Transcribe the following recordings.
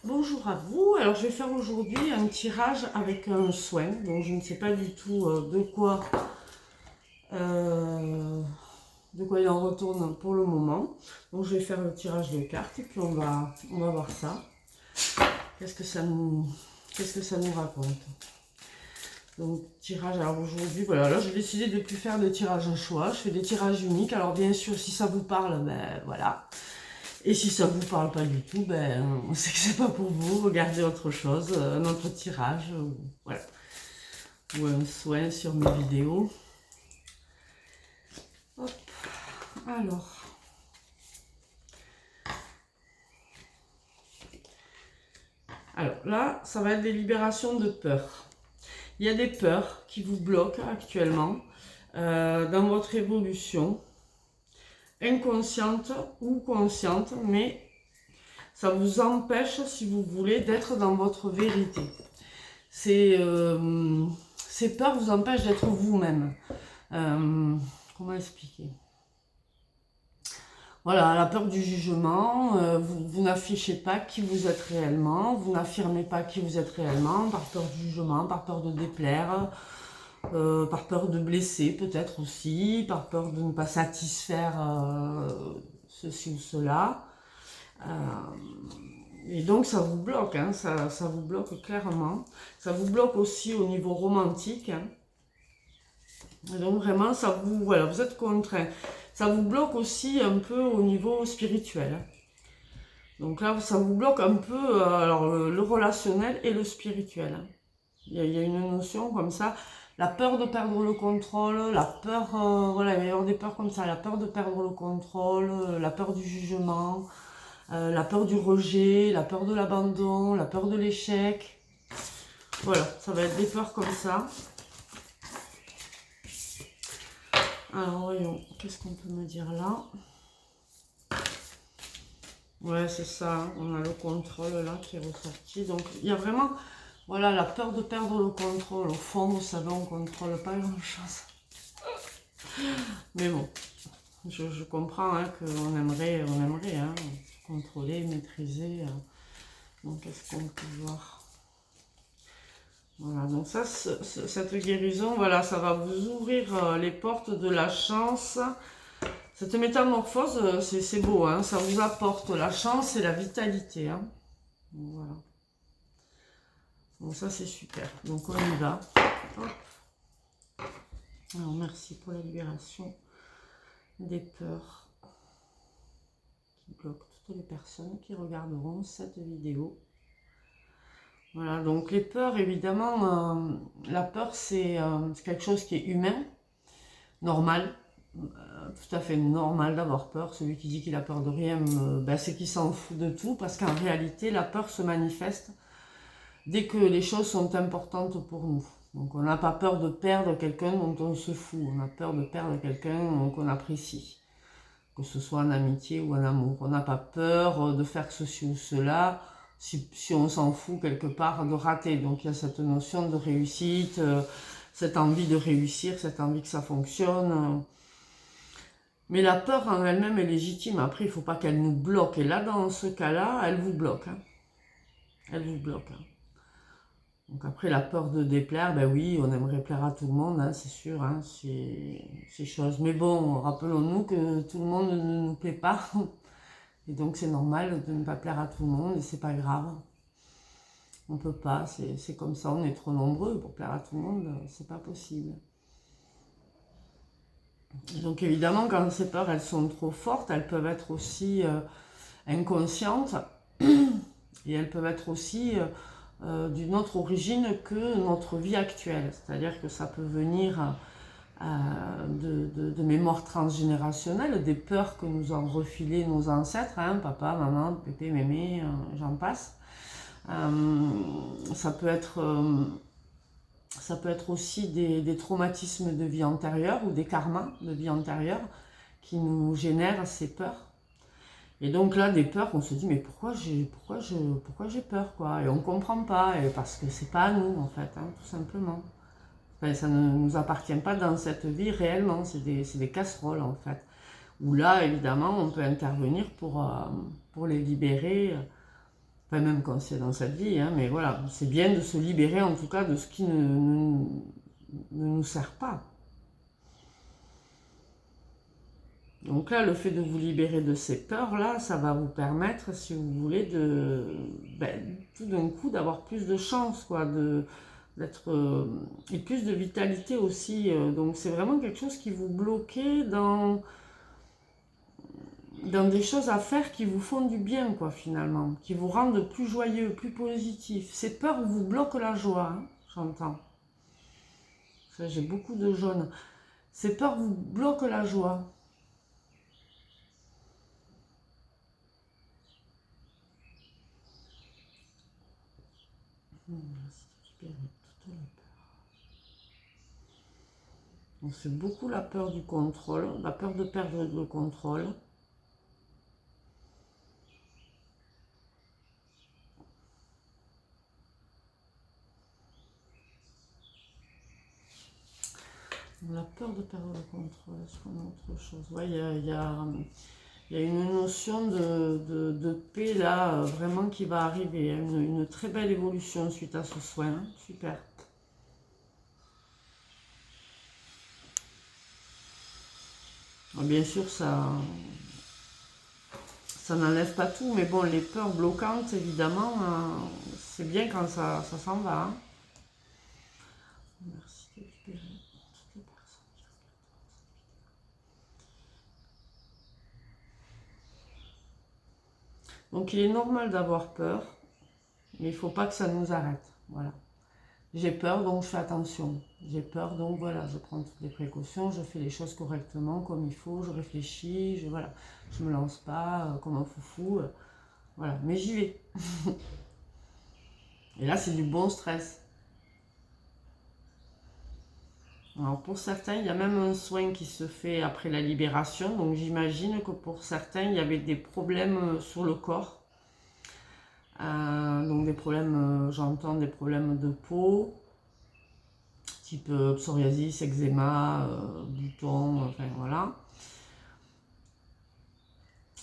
Bonjour à vous. Alors je vais faire aujourd'hui un tirage avec un soin. Donc je ne sais pas du tout euh, de quoi il en retourne pour le moment. Donc je vais faire le tirage de cartes et puis on va voir ça. Qu'est-ce que ça nous raconte? Donc tirage, alors aujourd'hui, voilà, là j'ai décidé de ne plus faire de tirage à choix. Je fais des tirages uniques. Alors bien sûr, si ça vous parle, ben voilà. Et si ça vous parle pas du tout, ben on sait que c'est pas pour vous. Regardez autre chose, un autre tirage, ou, voilà, ou un soin sur mes vidéos. Hop. Alors là, ça va être des libérations de peur. Il y a des peurs qui vous bloquent actuellement dans votre évolution, inconsciente ou consciente, mais ça vous empêche, si vous voulez, d'être dans votre vérité. Ces peurs vous empêchent d'être vous-même. Comment expliquer? Voilà, la peur du jugement, vous n'affichez pas qui vous êtes réellement, vous n'affirmez pas qui vous êtes réellement, par peur du jugement, par peur de déplaire, par peur de blesser peut-être aussi, par peur de ne pas satisfaire ceci ou cela. Et donc ça vous bloque, hein, ça vous bloque clairement. Ça vous bloque aussi au niveau romantique. Hein. Et donc vraiment, voilà, vous êtes contraint. Ça vous bloque aussi un peu au niveau spirituel. Donc là, ça vous bloque un peu alors, le relationnel et le spirituel. Il y a une notion comme ça. La peur de perdre le contrôle, la peur, voilà, il va y avoir des peurs comme ça. La peur de perdre le contrôle, la peur du jugement, la peur du rejet, la peur de l'abandon, la peur de l'échec. Voilà, ça va être des peurs comme ça. Alors voyons, qu'est-ce qu'on peut me dire là? Ouais, c'est ça, hein. On a le contrôle là qui est ressorti. Donc il y a vraiment, voilà, la peur de perdre le contrôle. Au fond, vous savez, on ne contrôle pas grand-chose. Mais bon, je comprends hein, qu'on aimerait, hein, contrôler, maîtriser. Donc qu'est-ce qu'on peut voir? Voilà, donc ça, cette guérison, voilà, ça va vous ouvrir les portes de la chance. Cette métamorphose, c'est beau, hein, ça vous apporte la chance et la vitalité. Hein. Donc, voilà. Donc ça, c'est super. Donc on y va. Hop. Alors merci pour la libération des peurs qui bloquent toutes les personnes qui regarderont cette vidéo. Voilà, donc les peurs, évidemment, la peur, c'est quelque chose qui est humain, normal, tout à fait normal d'avoir peur. Celui qui dit qu'il a peur de rien, c'est qu'il s'en fout de tout, parce qu'en réalité, la peur se manifeste dès que les choses sont importantes pour nous. Donc on n'a pas peur de perdre quelqu'un dont on se fout, on a peur de perdre quelqu'un qu'on apprécie, que ce soit en amitié ou en amour. On n'a pas peur de faire ceci ou cela, si on s'en fout quelque part de rater. Donc il y a cette notion de réussite, cette envie de réussir, cette envie que ça fonctionne. Mais la peur en elle-même est légitime. Après, il ne faut pas qu'elle nous bloque. Et là, dans ce cas-là, elle vous bloque. Hein. Elle vous bloque. Hein. Donc après, la peur de déplaire, ben oui, on aimerait plaire à tout le monde, hein, c'est sûr, hein, c'est chose. Mais bon, rappelons-nous que tout le monde ne nous plaît pas. Et donc c'est normal de ne pas plaire à tout le monde et c'est pas grave. On peut pas, c'est comme ça, on est trop nombreux pour plaire à tout le monde, c'est pas possible. Et donc évidemment, quand ces peurs elles sont trop fortes, elles peuvent être aussi inconscientes et elles peuvent être aussi d'une autre origine que notre vie actuelle. C'est-à-dire que ça peut venir de mémoires transgénérationnelles, des peurs que nous ont refilées nos ancêtres, hein, papa, maman, pépé, mémé, j'en passe. Ça peut être aussi des traumatismes de vie antérieure ou des karmas de vie antérieure qui nous génèrent ces peurs. Et donc là, des peurs, on se dit, mais pourquoi j'ai peur, quoi? Et on ne comprend pas, et parce que c'est pas à nous, en fait, hein, tout simplement. Enfin, ça ne nous appartient pas dans cette vie réellement, c'est des casseroles, en fait. Où là, évidemment, on peut intervenir pour les libérer Enfin, même quand c'est dans cette vie, hein, mais voilà, c'est bien de se libérer en tout cas de ce qui ne nous sert pas. Donc là, le fait de vous libérer de ces peurs-là, ça va vous permettre, si vous voulez, tout d'un coup, d'avoir plus de chance, quoi, et plus de vitalité aussi. Donc c'est vraiment quelque chose qui vous bloquait dans des choses à faire qui vous font du bien, quoi, finalement, qui vous rendent plus joyeux, plus positif. Ces peurs vous bloquent la joie, hein, j'entends. J'ai beaucoup de jaunes. Ces peurs vous bloquent la joie. Donc c'est beaucoup la peur du contrôle, la peur de perdre le contrôle. La peur de perdre le contrôle, est-ce qu'on a autre chose? Ouais, il y a une notion de paix là, vraiment qui va arriver. Une très belle évolution suite à ce soin. Hein. Super. Bien sûr, ça n'enlève pas tout, mais bon, les peurs bloquantes, évidemment, c'est bien quand ça s'en va. Hein. Merci de récupérer toutes les personnes. Donc, il est normal d'avoir peur, mais il ne faut pas que ça nous arrête. Voilà. J'ai peur, donc je fais attention. J'ai peur, donc voilà, je prends toutes les précautions, je fais les choses correctement, comme il faut, je réfléchis, voilà. Je me lance pas comme un foufou. Voilà, mais j'y vais. Et là, c'est du bon stress. Alors pour certains, il y a même un soin qui se fait après la libération. Donc j'imagine que pour certains, il y avait des problèmes sur le corps. Donc des problèmes, j'entends des problèmes de peau, type psoriasis, eczéma, boutons, enfin voilà.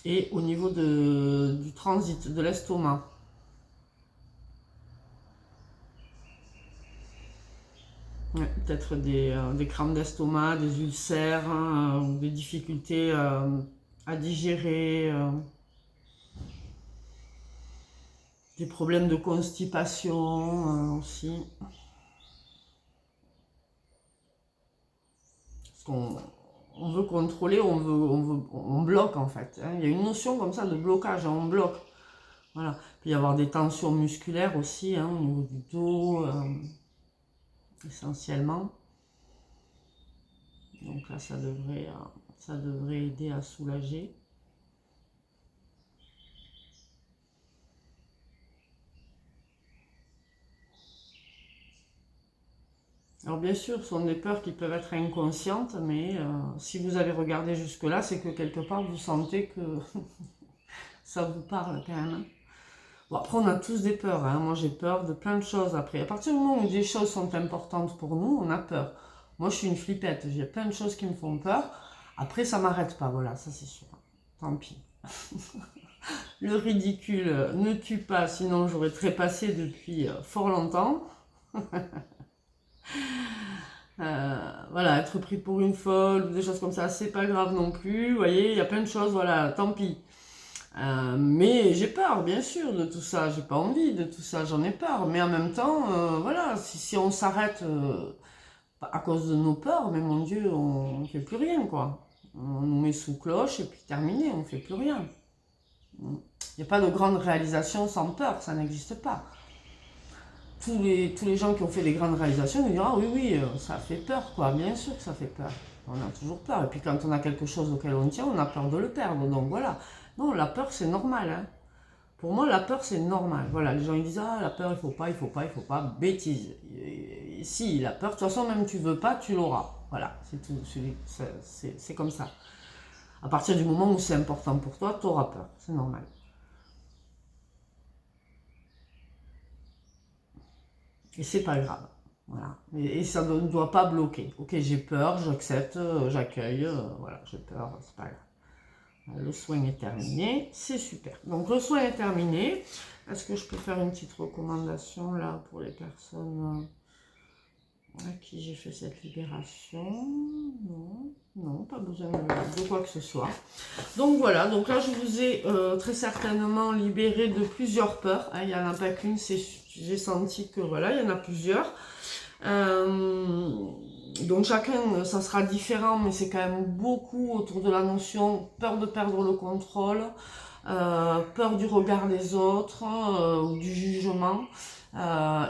Et au niveau du transit, de l'estomac. Ouais, peut-être des crampes d'estomac, des ulcères, hein, ou des difficultés à digérer, des problèmes de constipation aussi. Parce qu'on veut contrôler, on bloque en fait. Hein. Il y a une notion comme ça de blocage, hein, on bloque. Voilà. Il peut y avoir des tensions musculaires aussi, hein, au niveau du dos, essentiellement. Donc là, ça devrait aider à soulager. Alors bien sûr, ce sont des peurs qui peuvent être inconscientes, mais si vous avez regardé jusque-là, c'est que quelque part, vous sentez que ça vous parle quand même. Bon, après, on a tous des peurs. Hein. Moi, j'ai peur de plein de choses après. À partir du moment où des choses sont importantes pour nous, on a peur. Moi, je suis une flippette. J'ai plein de choses qui me font peur. Après, ça m'arrête pas. Voilà, ça c'est sûr. Tant pis. Le ridicule ne tue pas, sinon j'aurais trépassé depuis fort longtemps. Voilà, être pris pour une folle ou des choses comme ça, c'est pas grave non plus. Vous voyez, il y a plein de choses, voilà, tant pis. Mais j'ai peur, bien sûr, de tout ça. J'ai pas envie de tout ça, j'en ai peur. Mais en même temps, voilà, si on s'arrête à cause de nos peurs, mais mon Dieu, on ne fait plus rien, quoi. On nous met sous cloche et puis terminé, on ne fait plus rien. Il n'y a pas de grande réalisation sans peur, ça n'existe pas. Tous les gens qui ont fait des grandes réalisations nous diront, ah oui, oui, ça fait peur, quoi. Bien sûr que ça fait peur. On a toujours peur. Et puis quand on a quelque chose auquel on tient, on a peur de le perdre. Donc voilà. Non, la peur, c'est normal. Hein. Pour moi, la peur, c'est normal. Voilà, les gens ils disent, ah, la peur, il faut pas, il faut pas, il faut pas. Bêtise. Et si, la peur, de toute façon, même tu veux pas, tu l'auras. Voilà, c'est tout. C'est comme ça. À partir du moment où c'est important pour toi, tu auras peur. C'est normal. Et c'est pas grave. Voilà. Et ça ne doit pas bloquer. Ok, j'ai peur, j'accepte, j'accueille, voilà, j'ai peur, c'est pas grave. Le soin est terminé, c'est super. Donc le soin est terminé. Est-ce que je peux faire une petite recommandation là pour les personnes à qui j'ai fait cette libération? Non, non, pas besoin de quoi que ce soit. Donc voilà, donc là je vous ai très certainement libéré de plusieurs peurs. Hein, il n'y en a pas qu'une, j'ai senti que voilà, il y en a plusieurs. Donc chacun, ça sera différent, mais c'est quand même beaucoup autour de la notion peur de perdre le contrôle, peur du regard des autres, ou du jugement,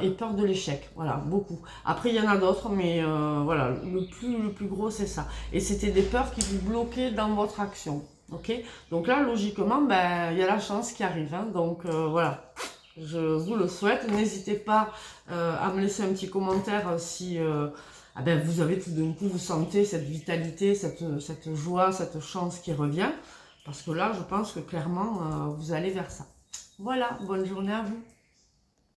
et peur de l'échec. Voilà, beaucoup. Après, il y en a d'autres, mais voilà, le plus gros, c'est ça. Et c'était des peurs qui vous bloquaient dans votre action. Ok? Donc là, logiquement, ben, il y a la chance qui arrive. Hein, donc voilà. Je vous le souhaite. N'hésitez pas à me laisser un petit commentaire si ah ben, vous avez tout d'un coup, vous sentez cette vitalité, cette joie, cette chance qui revient. Parce que là, je pense que clairement, vous allez vers ça. Voilà, bonne journée à vous.